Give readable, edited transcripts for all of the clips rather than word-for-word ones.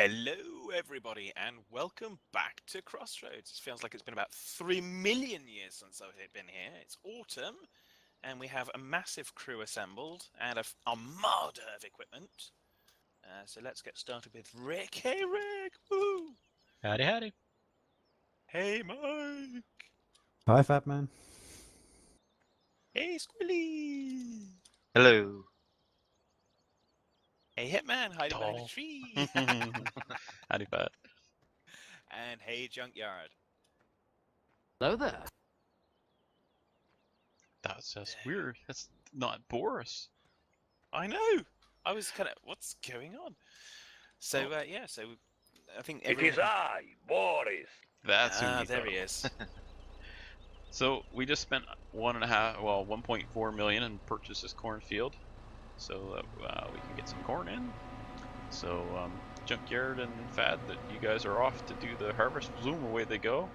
Hello, everybody, and welcome back to Crossroads. It feels like it's been about 3 million years since I've been here. It's autumn, and we have a massive crew assembled and an armada of equipment. So let's get started with Rick. Hey, Rick! Woo! Howdy, howdy. Hey, Mike! Hi, Fat Man. Hey, Squilly! Hello. Hey, Hitman, hiding behind a Tall. tree! Howdy, Pat. And hey, Junkyard. Hello there. That's just weird. That's not Boris. I know! I was kind of, what's going on? So, yeah, so I think It everyone... is I, Boris. That's who we there thought he it is. was. So we just spent 1.4 million and purchased this cornfield, so that we can get some corn in. So Junkyard and Fad, that you guys are off to do the harvest. Zoom, away they go.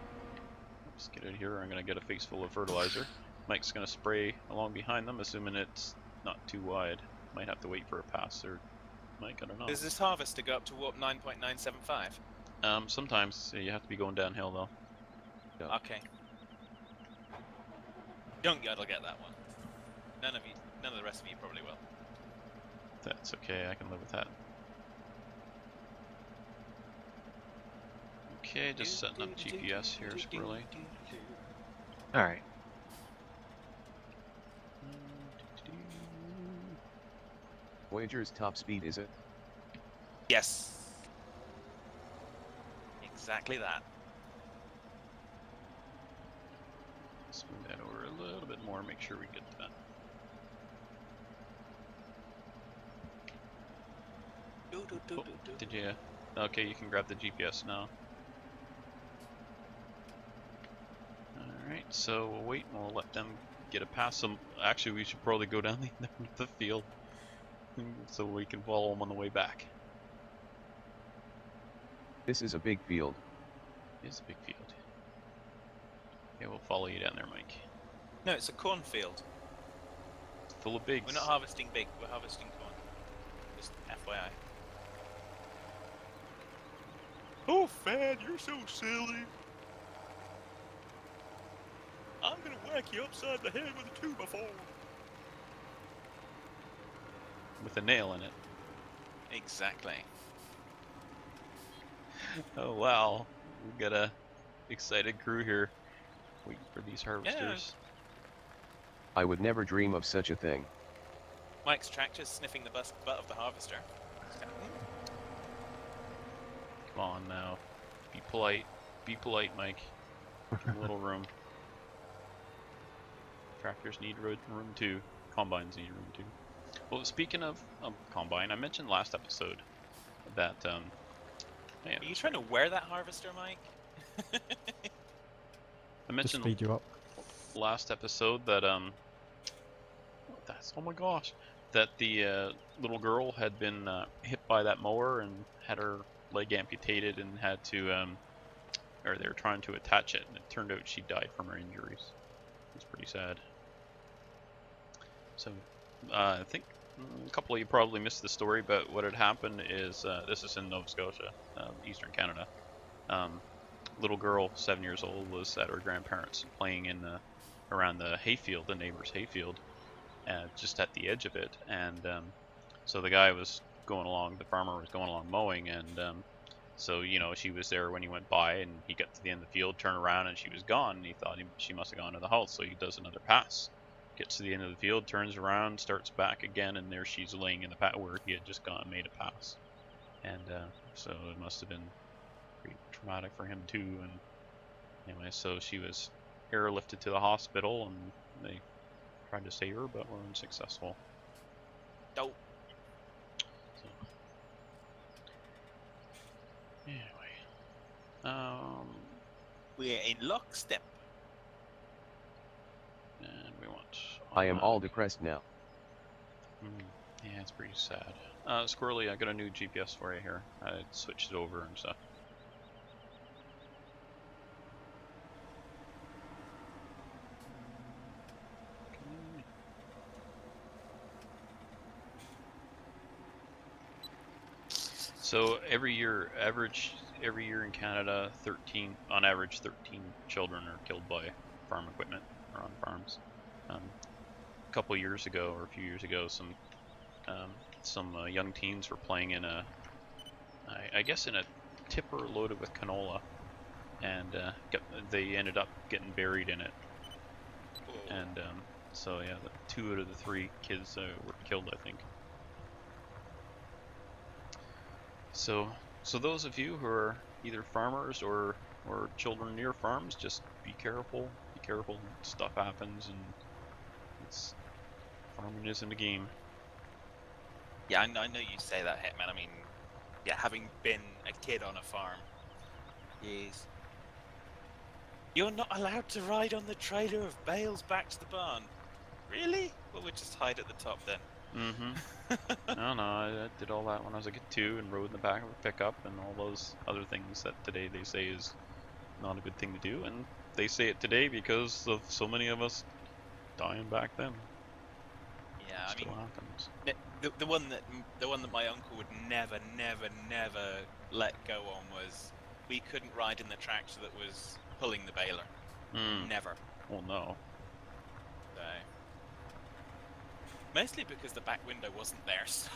Let's get out here. I'm gonna get a face full of fertilizer. Mike's gonna spray along behind them, assuming it's not too wide. Might have to wait for a pass or Mike, I don't know. Does this harvester go up to warp 9.975? Sometimes you have to be going downhill though. Yeah. Okay. Junkyard will get that one. None of the rest of you probably will. That's okay, I can live with that. Okay, just setting up GPS here, Squirrely. Alright. Voyager's top speed, is it? Yes. Exactly that. Smooth that over a little bit more, make sure we get that. Oh, did you? Okay, you can grab the GPS now. Alright, so we'll wait and we'll let them get a pass. Actually, we should probably go down the field so we can follow them on the way back. This is a big field. It is a big field. Okay, we'll follow you down there, Mike. No, it's a cornfield. It's full of bigs. We're not harvesting big, we're harvesting corn. Just FYI. Oh, Fad, you're so silly. I'm gonna whack you upside the head with a 2x4. With a nail in it. Exactly. Oh wow, we've got a excited crew here waiting for these harvesters. I would never dream of such a thing. Mike's tractor's sniffing the butt of the harvester. Come on now, be polite. Be polite, Mike. Give him a little room. Tractors need room too. Combines need room too. Well, speaking of combine, I mentioned last episode that man, Are you trying to wear that harvester, Mike? I mentioned To speed you up. last episode that oh my gosh, that the little girl had been hit by that mower and had her leg amputated and had to or they were trying to attach it, and it turned out she died from her injuries. It's pretty sad. So I think a couple of you probably missed the story, but what had happened is this is in Nova Scotia, Eastern Canada. Little girl, 7 years old, was at her grandparents' playing in around the hayfield, the neighbor's hayfield, just at the edge of it. And so the guy was going along, the farmer was going along mowing, and so you know she was there when he went by, and he got to the end of the field, turned around, and she was gone. And he thought she must have gone to the house, so he does another pass. Gets to the end of the field, turns around, starts back again, and there she's laying in the path where he had just gone and made a pass. And so it must have been pretty traumatic for him too. And anyway, so she was airlifted to the hospital, and they tried to save her, but were unsuccessful. Dope. So, anyway, We're in lockstep. and we want. I am all depressed now. Yeah, it's pretty sad. Squirrely, I got a new GPS for you here. I switched it over and stuff. So every year in Canada, 13 on average 13 children are killed by farm equipment or on farms. A couple of years ago or a few years ago, some young teens were playing in I guess in a tipper loaded with canola, and they ended up getting buried in it. And so yeah, 2 out of the 3 kids were killed, I think. So those of you who are either farmers or children near farms, just be careful. Be careful. Stuff happens, and farming isn't a game. Yeah, I know you say that, Hitman. I mean, yeah, having been a kid on a farm, yes. You're not allowed to ride on the trailer of bales back to the barn. Really? Well, we'll just hide at the top then. Mm-hmm. No, I did all that when I was a kid too, and rode in the back of a pickup and all those other things that today they say is not a good thing to do, and they say it today because of so many of us dying back then. Yeah, Still happens. The one that my uncle would never let go on was we couldn't ride in the tractor that was pulling the baler. Never. Well, no. So, mostly because the back window wasn't there. So.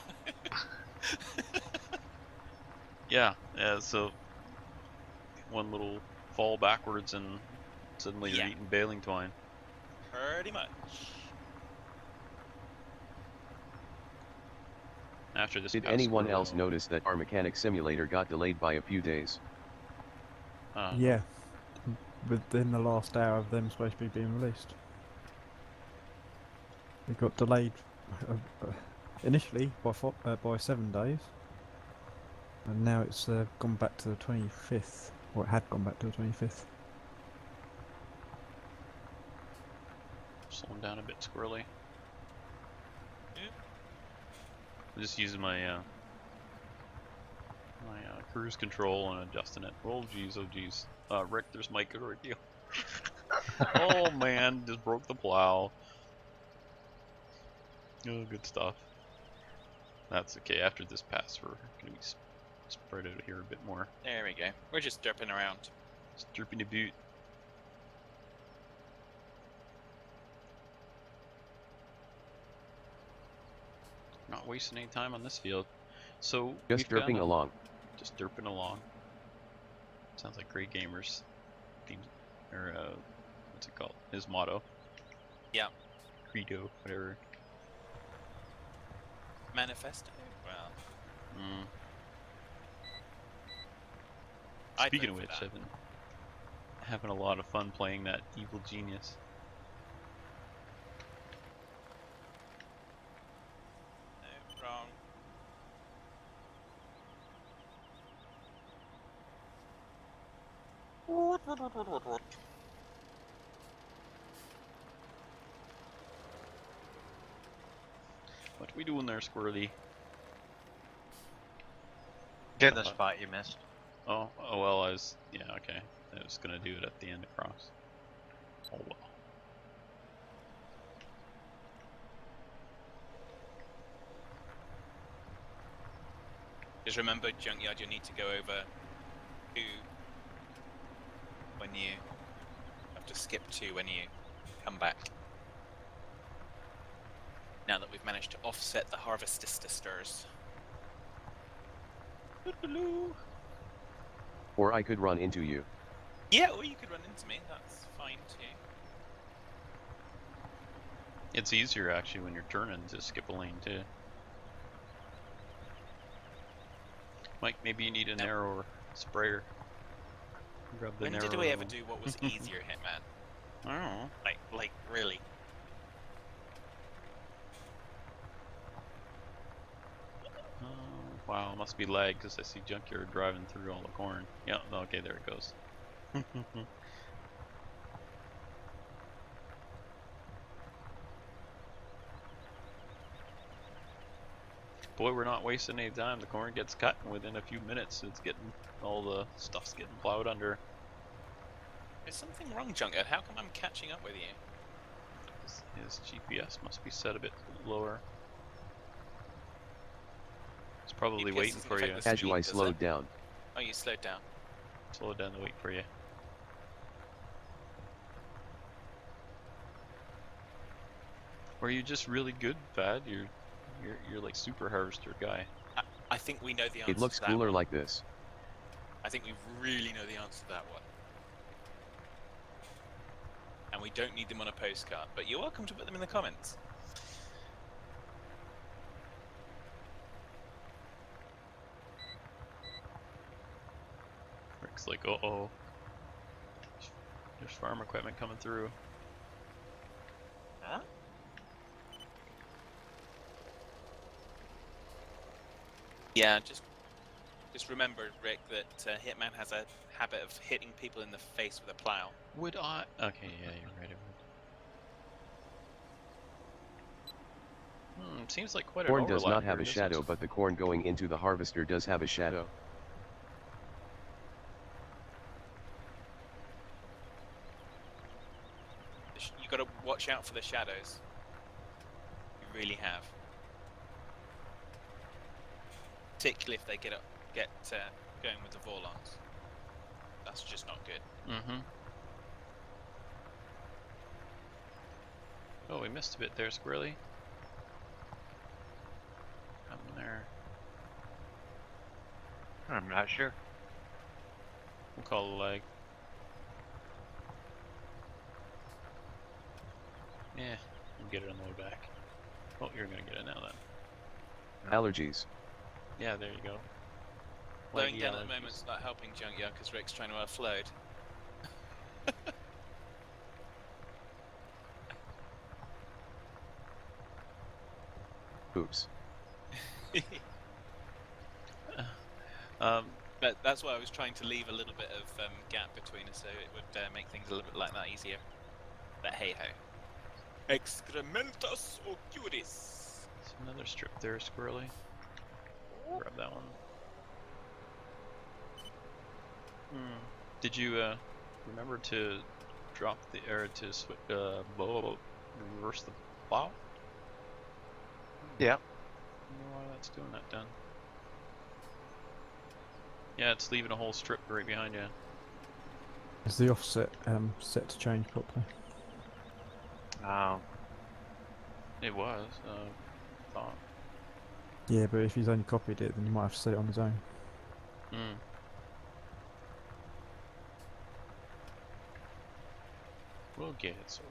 Yeah. So one little fall backwards and suddenly you're eating baling twine. Pretty much. After this. Did anyone else notice that our mechanic simulator got delayed by a few days? Yeah, within the last hour of them supposed to be being released. It got delayed initially by 7 days, and now it's gone back to the 25th, or it had gone back to the 25th. Slowing down a bit, squirrely. I'm just using my cruise control and adjusting it. Oh geez. Rick, there's Mike right here. Oh man, just broke the plow. Oh, good stuff. That's okay. After this pass, we're gonna be spread out here a bit more. There we go. We're just derping around. Just derping a boot. Not wasting any time on this field. So just derping along. Just derping along. Sounds like Great Gamers theme, or what's it called? His motto. Yeah. Credo, whatever. Manifesto. Well. Speaking of which, I've been having a lot of fun playing that Evil Genius. No, wrong. What are we doing there, Squirrely? Get the spot you missed. Oh well, yeah, okay. I was gonna do it at the end across. Oh well. Just remember, Junkyard, you need to go over 2 when you have to skip 2 when you come back. Now that we've managed to offset the harvestisters. Or I could run into you. Yeah, or you could run into me. That's fine too. It's easier actually when you're turning to skip a lane too. Mike, maybe you need a narrower sprayer. Grab the When did we ever do what was easier, Hitman? I don't know. Like really? Wow, must be lag because I see Junkyard driving through all the corn. Yeah, okay, there it goes. Boy, we're not wasting any time. The corn gets cut, and within a few minutes, all the stuff's getting plowed under. Is something wrong, Junkyard? How come I'm catching up with you? His GPS must be set a bit lower. It's probably GPS waiting doesn't for you. affect the As you I speed, does slowed it? down. Oh, you slowed down. Slow it down to wait for you. Or are you just really good, Vad? You're like super harvester guy. I think we know the answer It looks to that cooler one. like this. I think we really know the answer to that one. And we don't need them on a postcard, but you're welcome to put them in the comments. Rick's like, uh-oh. There's farm equipment coming through. Huh? Yeah, just remember, Rick, that Hitman has a habit of hitting people in the face with a plow. Would I? Okay, yeah, you're right, it would. Seems like quite an Corn overlap does not here, have a doesn't shadow, it? but the corn going into the harvester does have a shadow. You got to watch out for the shadows. You really have. Particularly if they get going with the Vorlons. That's just not good. Mm-hmm. Oh, we missed a bit there, Squirrely. Coming there. I'm not sure. We'll call the leg. Yeah, we'll get it on the way back. Oh, you're gonna get it now then. Allergies. Yeah, there you go. Slowing Leggy down at the allergies. moment's not helping Junkyard because Rick's trying to offload. Oops. But that's why I was trying to leave a little bit of gap between us so it would make things a little bit like that easier. But hey ho. Excrementus oculis. There's another strip there, Squirrely. Grab that one. Did you remember to drop the to reverse the plow? Yeah. I don't know why that's doing that then. Yeah, it's leaving a whole strip right behind you. Is the offset set to change properly? It was, thought. Yeah, but if he's only copied it, then he might have to set it on his own. We'll get it sorted.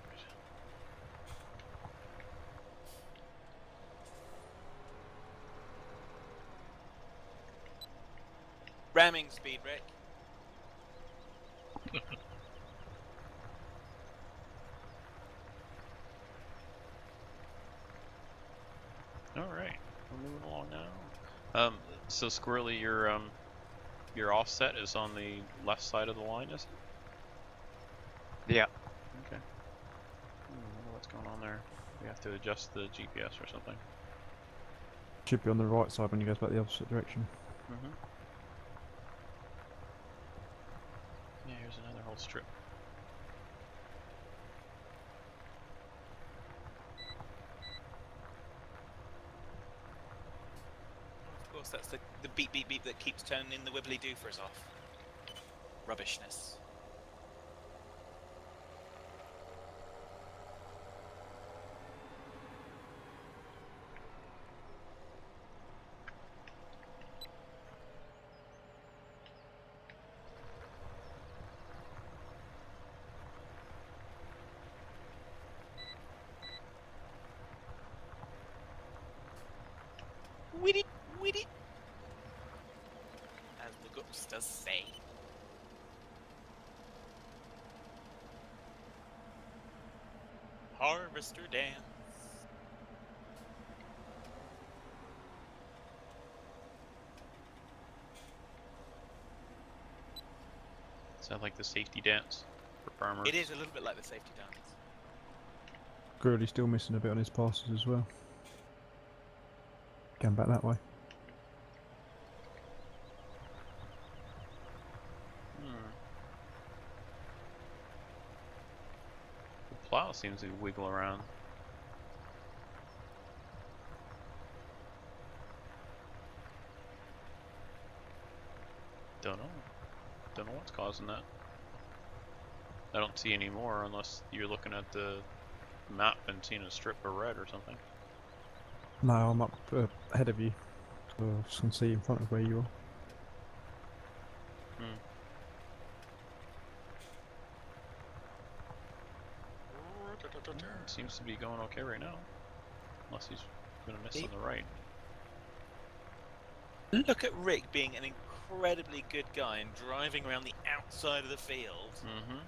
Ramming speed, Rick. Alright, we're moving along now. So Squirrely, your offset is on the left side of the line, is it? Yeah. Okay. I don't know what's going on there. We have to adjust the GPS or something. Should be on the right side when he goes back the opposite direction. Yeah, here's another whole strip. Of course, that's the beep beep beep that keeps turning the wibbly doofers off. Rubbishness. Witty, witty. As the ghosters say. Harvester dance. Sound like the safety dance for farmers. It is a little bit like the safety dance. Gurley's still missing a bit on his passes as well. Going back that way. The plow seems to wiggle around. Don't know. Don't know what's causing that. I don't see any more unless you're looking at the map and seeing a strip of red or something. No, I'm up ahead of you, so I just can see in front of where you are. Hmm. It seems to be going okay right now. Unless he's gonna miss on the right. Look at Rick being an incredibly good guy and driving around the outside of the field Mm-hmm.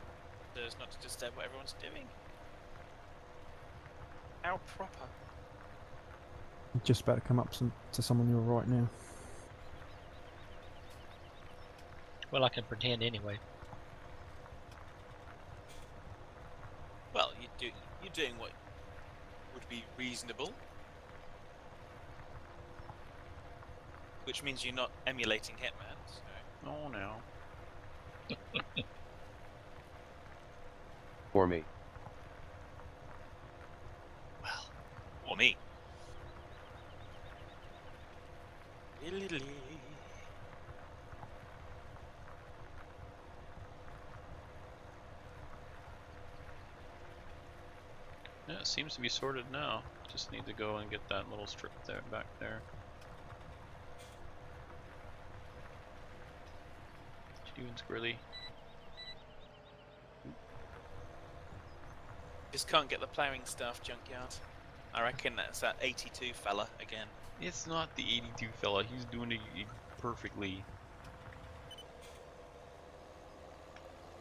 so as not to disturb what everyone's doing. How proper. I'm just about to come up to someone you're right now. Well, I can pretend anyway. Well, you're doing what would be reasonable. Which means you're not emulating Hitman, so... Oh no. Or me. Well, or me. Yeah, it seems to be sorted now. Just need to go and get that little strip there back there. What you doing, Squirrely? Just can't get the ploughing stuff, Junkyard. I reckon that's that 82 fella again. It's not the 82 fella. He's doing it perfectly.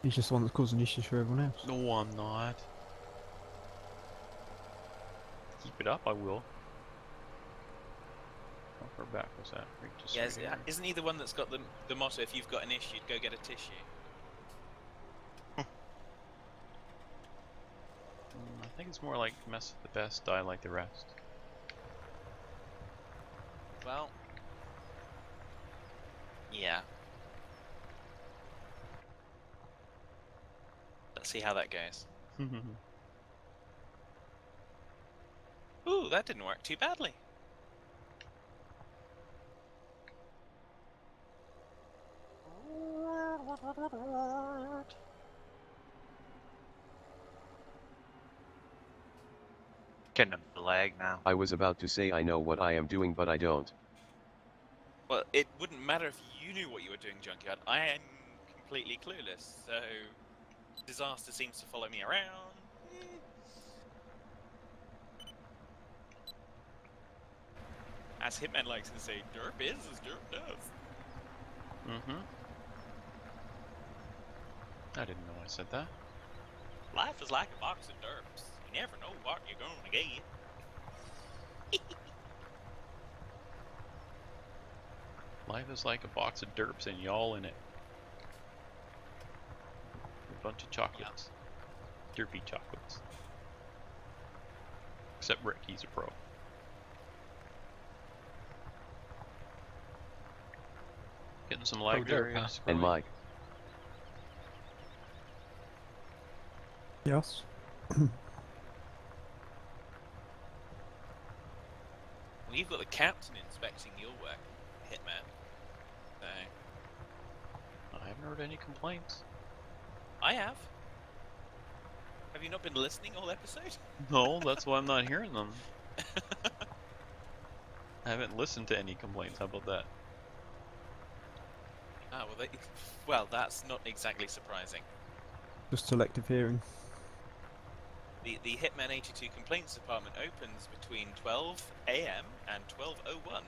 He's just the one that's causing issues for everyone else. No, I'm not. Keep it up, I will. How far back was that? Right, just Yeah, right here. isn't he the one that's got the motto, if you've got an issue, go get a tissue? I think it's more like mess with the best, die like the rest. Well... yeah. Let's see how that goes. Ooh, that didn't work too badly. Getting a lag now. I was about to say I know what I am doing, but I don't. Well, it wouldn't matter if you knew what you were doing, Junkyard. I am completely clueless, so... disaster seems to follow me around. As Hitman likes to say, derp is as derp does. Mm-hmm. I didn't know I said that. Life is like a box of derps. You never know what you're gonna get. Life is like a box of derps and y'all in it. A bunch of chocolates. Derpy chocolates. Except Rick, he's a pro. Getting some lag there, derp, huh? Squirrely? And Mike. Yes. Well, you've got the captain inspecting your work, Hitman. So, I haven't heard any complaints. I have. Have you not been listening all episode? No, that's why I'm not hearing them. I haven't listened to any complaints. How about that? Ah, well, that's not exactly surprising. Just selective hearing. The Hitman 82 Complaints Department opens between 12 AM and 12:01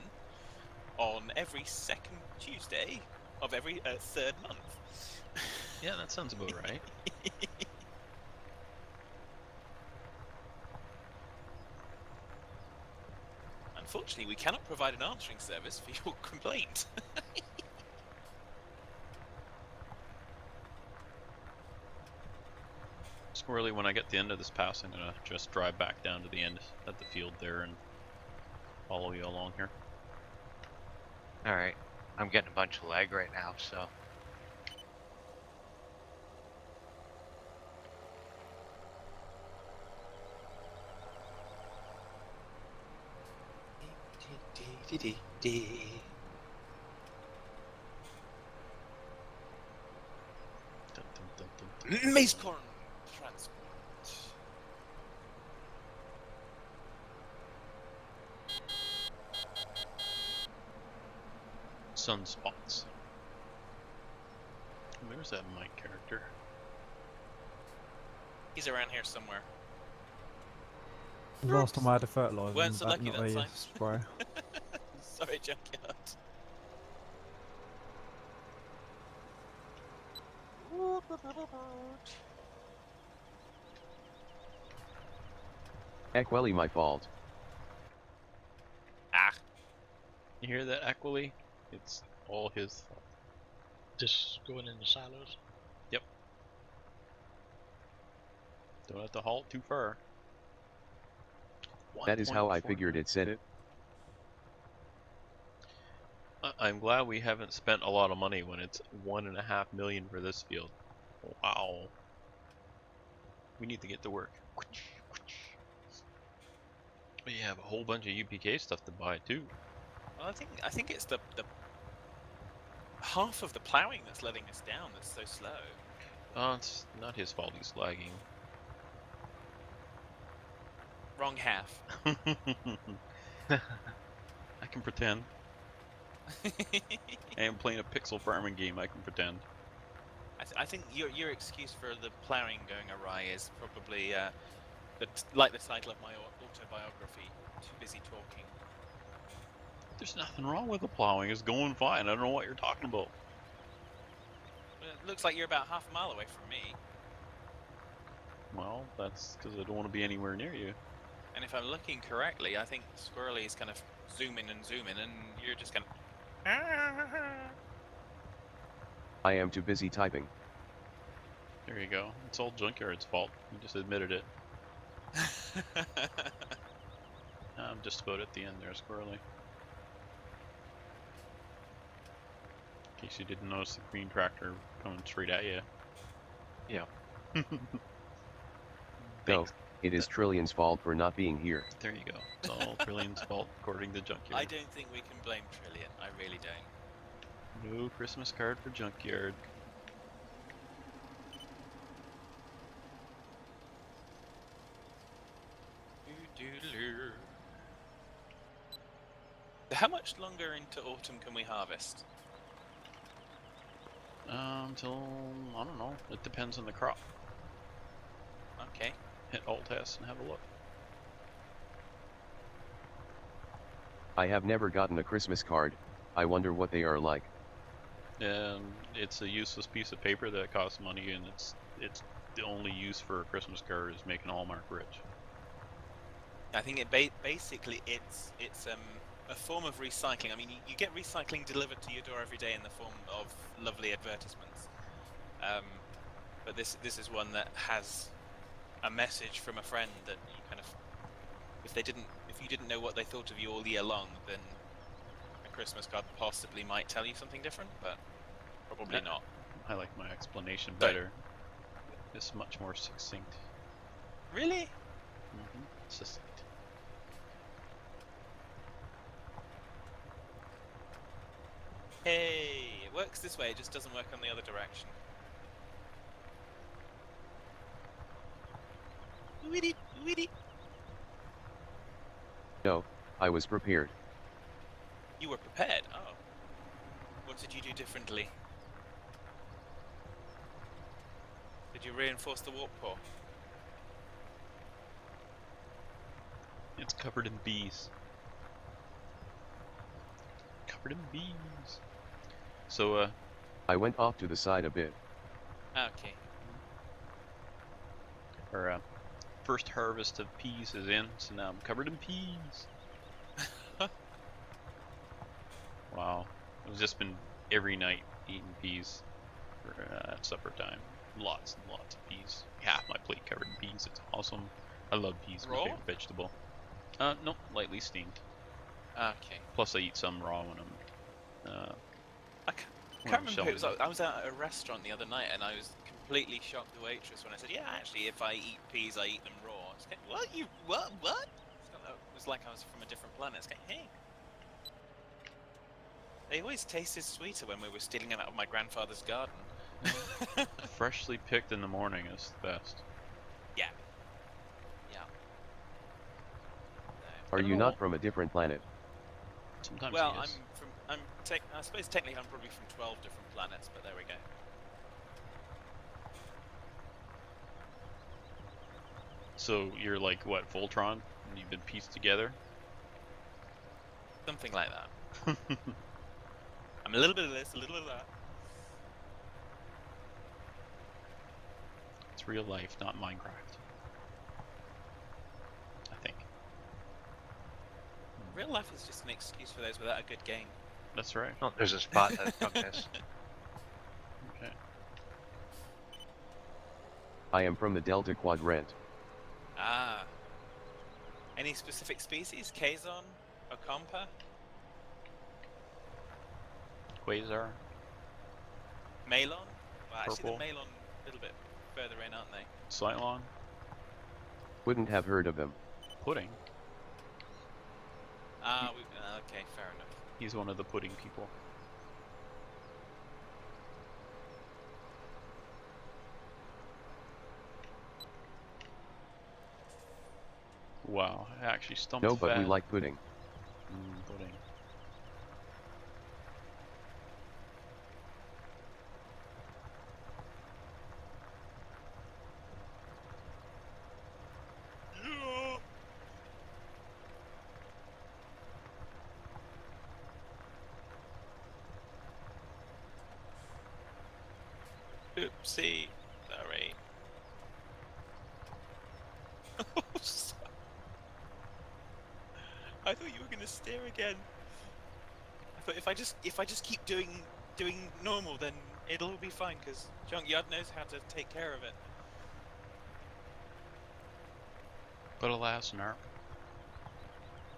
on every second Tuesday of every third month. Yeah, that sounds about right. Unfortunately, we cannot provide an answering service for your complaint. Squirrely, when I get to the end of this pass, I'm gonna just drive back down to the end of the field there and follow you along here. Alright. I'm getting a bunch of lag right now, so. Maize corn transport. Sunspots. Where's that Mike character? He's around here somewhere. Last time I had a fertiliser Weren't in so the back, lucky not that a time. spray. Sorry, junkyard. Equally my fault. Ah, You hear that, Aquily? It's all his fault. Just going in the silos. Don't have to halt too far. That is how I 1.49. figured it said it. I'm glad we haven't spent a lot of money when it's 1.5 million for this field. Wow. We need to get to work. We have a whole bunch of UPK stuff to buy too. well, I think it's the half of the ploughing that's letting us down. That's so slow. Oh, it's not his fault he's lagging. Wrong half. I can pretend. I am playing a pixel farming game, I can pretend. I think your excuse for the ploughing going awry is probably like the title of my autobiography. Too busy talking. There's nothing wrong with the plowing, it's going fine. I don't know what you're talking about. Well, it looks like you're about half a mile away from me. Well, that's because I don't want to be anywhere near you. And if I'm looking correctly, I think Squirrely is kind of zooming, and you're just kind of. I am too busy typing. There you go. It's all Junkyard's fault. He just admitted it. I'm just about at the end there, Squirrely. In case you didn't notice the green tractor coming straight at you. Yeah. Though, it is Trillion's fault for not being here. There you go. It's all Trillion's fault, according to Junkyard. I don't think we can blame Trillion. I really don't. No Christmas card for Junkyard. How much longer into autumn can we harvest? Till, I don't know. It depends on the crop. Okay. Hit Alt-S and have a look. I have never gotten a Christmas card. I wonder what they are like. It's a useless piece of paper that costs money, and it's the only use for a Christmas card is making Hallmark rich. I think basically it's a form of recycling. I mean, you get recycling delivered to your door every day in the form of lovely advertisements. But this is one that has a message from a friend that you kind of, if you didn't know what they thought of you all year long, then a Christmas card possibly might tell you something different, but probably not. I like my explanation better. It's much more succinct. Really? Succinct. Hey, it works this way, it just doesn't work on the other direction. Weedy, weedy. No, I was prepared. You were prepared? Oh. What did you do differently? Did you reinforce the warp core? It's covered in bees. Covered in bees. So, I went off to the side a bit. Okay. our first harvest of peas is in, so now I'm covered in peas. Wow. I've just been every night eating peas for at supper time. Lots and lots of peas. Half my plate covered in peas. It's awesome. I love peas. My Raw? favorite vegetable. No, lightly steamed. Okay. Plus I eat some raw when I'm I can't remember who it was. I was at a restaurant the other night and I was completely shocked the waitress when I said, yeah, actually, if I eat peas, I eat them raw. It's like, what? You, what? It was like I was from a different planet. It's like, hey. They always tasted sweeter when we were stealing them out of my grandfather's garden. Freshly picked in the morning is the best. Yeah. Yeah. Are I you don't know. not from a different planet? Sometimes Well, he I'm is. from. I suppose technically I'm probably from 12 different planets, but there we go. So you're like what, Voltron? And you've been pieced together? Something like that. I'm a little bit of this, a little bit of that. It's real life, not Minecraft. I think. Real life is just an excuse for those without a good game. That's right. Oh, there's a spot that from this. Okay. I am from the Delta Quadrant. Ah. Any specific species? Kazon? Okompa? Quasar. Malon? Well, actually, Purple. the Malon a little bit further in, aren't they? Cylon. Wouldn't have heard of him. Pudding. Okay, fair enough. He's one of the pudding people. Wow, I actually stumped No, but we Fad. like pudding. Pudding. Oopsie. Sorry. I thought you were gonna steer again. I thought if I just keep doing normal, then it'll all be fine because Junkyard knows how to take care of it. But alas, Narp.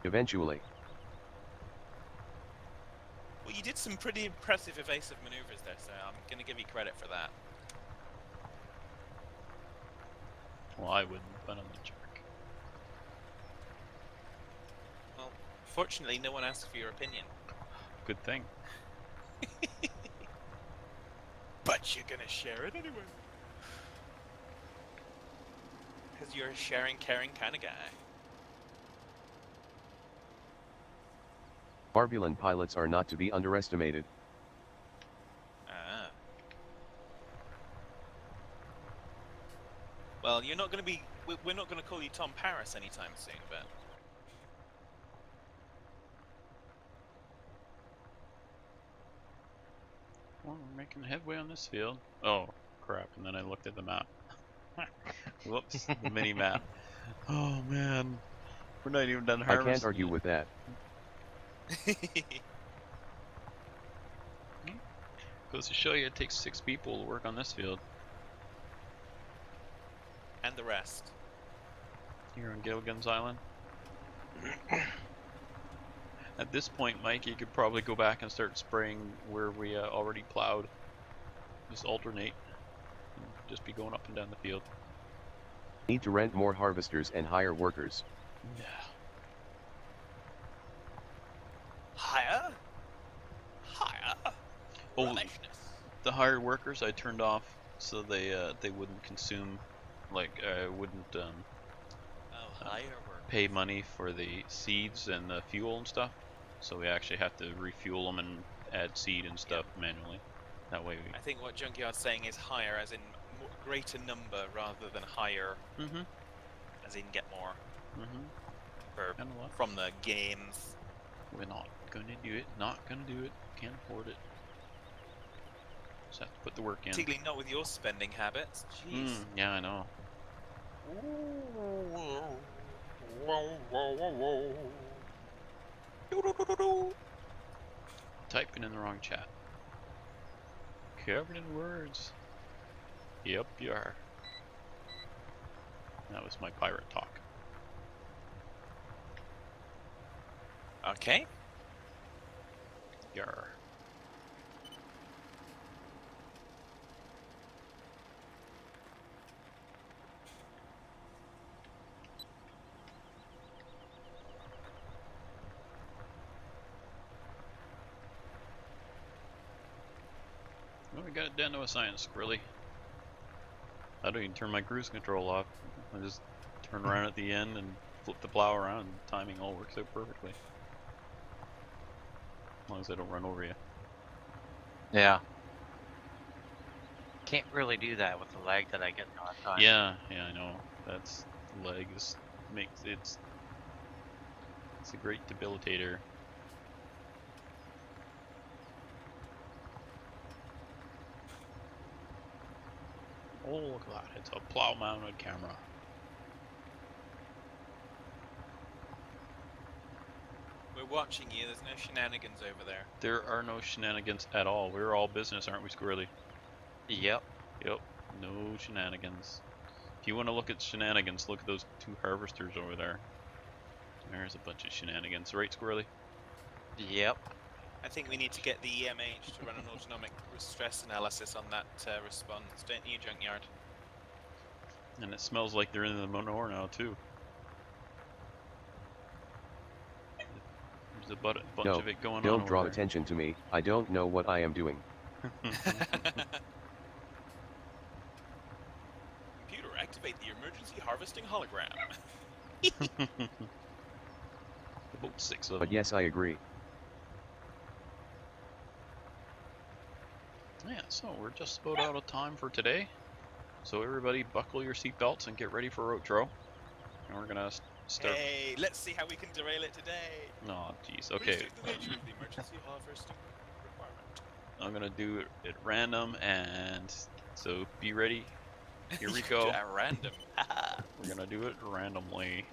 Eventually. Well, you did some pretty impressive evasive maneuvers there, so I'm gonna give you credit for that. Well, I wouldn't, but I'm a jerk. Well, fortunately, no one asked for your opinion. Good thing. But you're gonna share it anyway. Because you're a sharing, caring kind of guy. Barbulan pilots are not to be underestimated. Ah. Well, you're not gonna be. We're not gonna call you Tom Paris anytime soon, but. Well, we're making headway on this field. Oh, crap, and then I looked at the map. Whoops, the mini map. Oh man, we're not even done I harvesting. can't argue yet. with that. Goes to show you it takes 6 people to work on this field. And the rest. Here on Gilligan's Island. At this point, Mike, you could probably go back and start spraying where we already plowed. Just alternate. And just be going up and down the field. Need to rent more harvesters and hire workers. Yeah. Higher? Higher? Oh, Relishness. the hired workers I turned off so they wouldn't consume, like wouldn't Oh, higher work. pay money for the seeds and the fuel and stuff. So we actually have to refuel them and add seed and stuff manually. That way we. I think what Junkyard's saying is higher, as in greater number, rather than higher, Mm-hmm. as in get more. Mm-hmm. Or And what? from the games. We're not gonna do it. Not gonna do it. Can't afford it. Just have to put the work in. Particularly not with your spending habits. Jeez. Yeah, I know. Typing in the wrong chat. Covered in words. Yep, you are. That was my pirate talk. Okay. Yar. Well, we got it down to a science, Squirrely. I don't even turn my cruise control off. I just turn around at the end and flip the plow around, and timing all works out perfectly. As long as I don't run over you. Yeah. Can't really do that with the lag that I get all the time. Yeah, I know. That's leg is makes it's a great debilitator. Oh, look at that! It's a plow-mounted camera. We're watching you. There's no shenanigans over there. There are no shenanigans at all. We're all business, aren't we, Squirrely? Yep. Yep. No shenanigans. If you want to look at shenanigans, look at those 2 harvesters over there. There's a bunch of shenanigans, right, Squirrely? Yep. I think we need to get the EMH to run an autonomic stress analysis on that response, don't you, Junkyard? And it smells like they're in the manure now too. There's a bunch No, of it going on Don't over draw there. attention to me. I don't know what I am doing. Computer, activate the emergency harvesting hologram. About 6 of But them. yes, I agree. Yeah, so we're just about out of time for today. So everybody buckle your seatbelts and get ready for outro. And we're gonna start. Hey, let's see how we can derail it today. Oh, jeez. Please Okay, state the nature of the emergency harvesting requirement. I'm gonna do it at random, and so be ready. Here we go. At random. We're gonna do it randomly.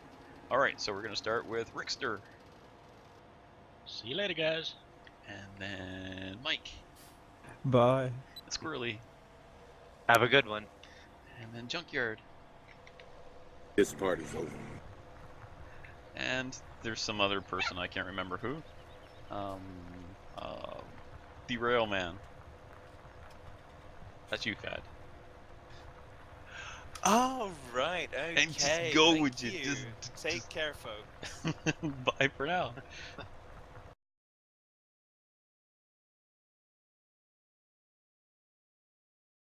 All right, so we're gonna start with Rickster, See you later, guys. and then Mike, Bye. Squirrely, Have a good one. and then Junkyard. This party's over. And there's some other person, I can't remember who. Derail Man. That's you, Fad. Oh, right, okay. And just go thank with it, you. just Take care, folks. Bye for now.